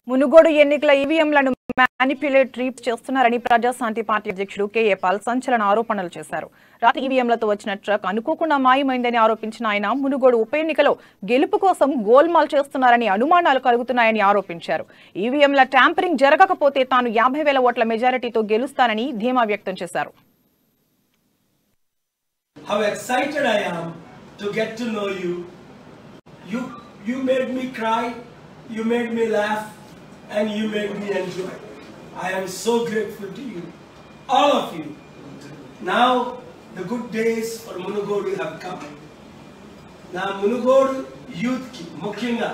మునుగోడు ఎన్నికల ఈవీఎంలను మ్యానిప్యులేటరీ చేస్తున్నారని ప్రజాశాంతి పార్టీ అధ్యక్షుడు కేఏ పాల్ సంచలన ఆరోపణలు చేశారు. రాత్రి ఈవీఎంలతో వచ్చిన ట్రక్ అనుకోకుండా మాయమైందని ఆరోపించిన ఆయన మునుగోడు ఉప ఎన్నికలో గెలుపు కోసం గోల్మాల్ చేస్తున్నారని అనుమానాలు కలుగుతున్నాయని ఆరోపించారు. ఈవీఎంల ట్యాంపరింగ్ జరగకపోతే తాను 50,000 ఓట్ల మెజారిటీతో గెలుస్తానని ధీమా వ్యక్తం చేశారు. How excited I am to get to know you. You made me cry, you made me laugh, and you made me enjoy. I am so grateful to you, all of you. Now the good days for Munugodu have come. Now Munugodu youth ki mukhyenga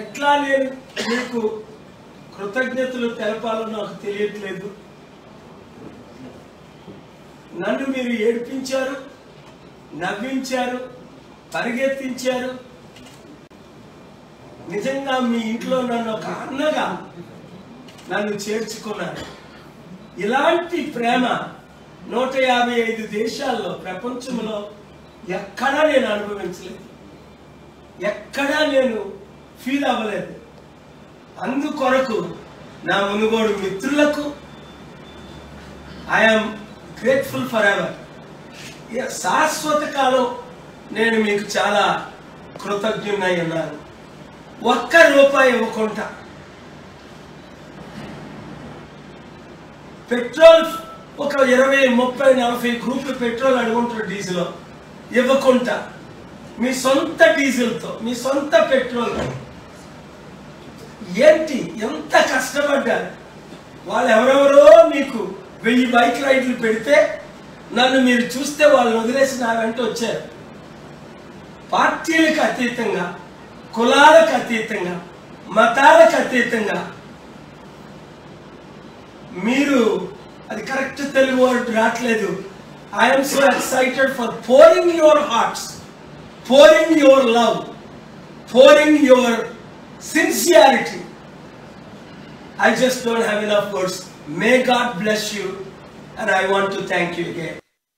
etla nenu meeku కృతజ్ఞతలు తెలపాలో నాకు తెలియట్లేదు. నన్ను మీరు ఏడ్పించారు, నవ్వించారు, పరిగెత్తించారు. నిజంగా మీ ఇంట్లో నన్ను ఒక అన్నగా నన్ను చేర్చుకున్నారు. ఇలాంటి ప్రేమ 155 దేశాల్లో ప్రపంచంలో ఎక్కడా నేను అనుభవించలేదు, ఎక్కడా నేను ఫీల్ అవ్వలేదు. అందుకొరకు నా మునుగోడు మిత్రులకు ఐఎమ్ గ్రేట్ఫుల్ ఫర్ ఎవర్. శాశ్వత కాలం నేను మీకు చాలా కృతజ్ఞునై ఉన్నాను. ₹1 ఇవ్వకుండా పెట్రోల్ ఒక 20, 30, 40 గ్రూపులు పెట్రోల్ అడుగుంటారు, డీజిల్ ఇవ్వకుండా మీ సొంత డీజిల్తో మీ సొంత పెట్రోల్ ఏంటి ఎంత కష్టపడ్డారు. వాళ్ళు ఎవరెవరో మీకు 1000 బైక్ రైడ్లు పెడితే నన్ను మీరు చూస్తే వాళ్ళని వదిలేసి నా వెంట వచ్చారు. పార్టీలకు అతీతంగా, కులాలకు అతీతంగా, మతాలకు అతీతంగా మీరు అది కరెక్ట్ తెలుగు వర్డ్ రావట్లేదు. I'm so excited for pouring your hearts, pouring your love, pouring your sincerity. I just don't have enough words. May God bless you, and I want to thank you again.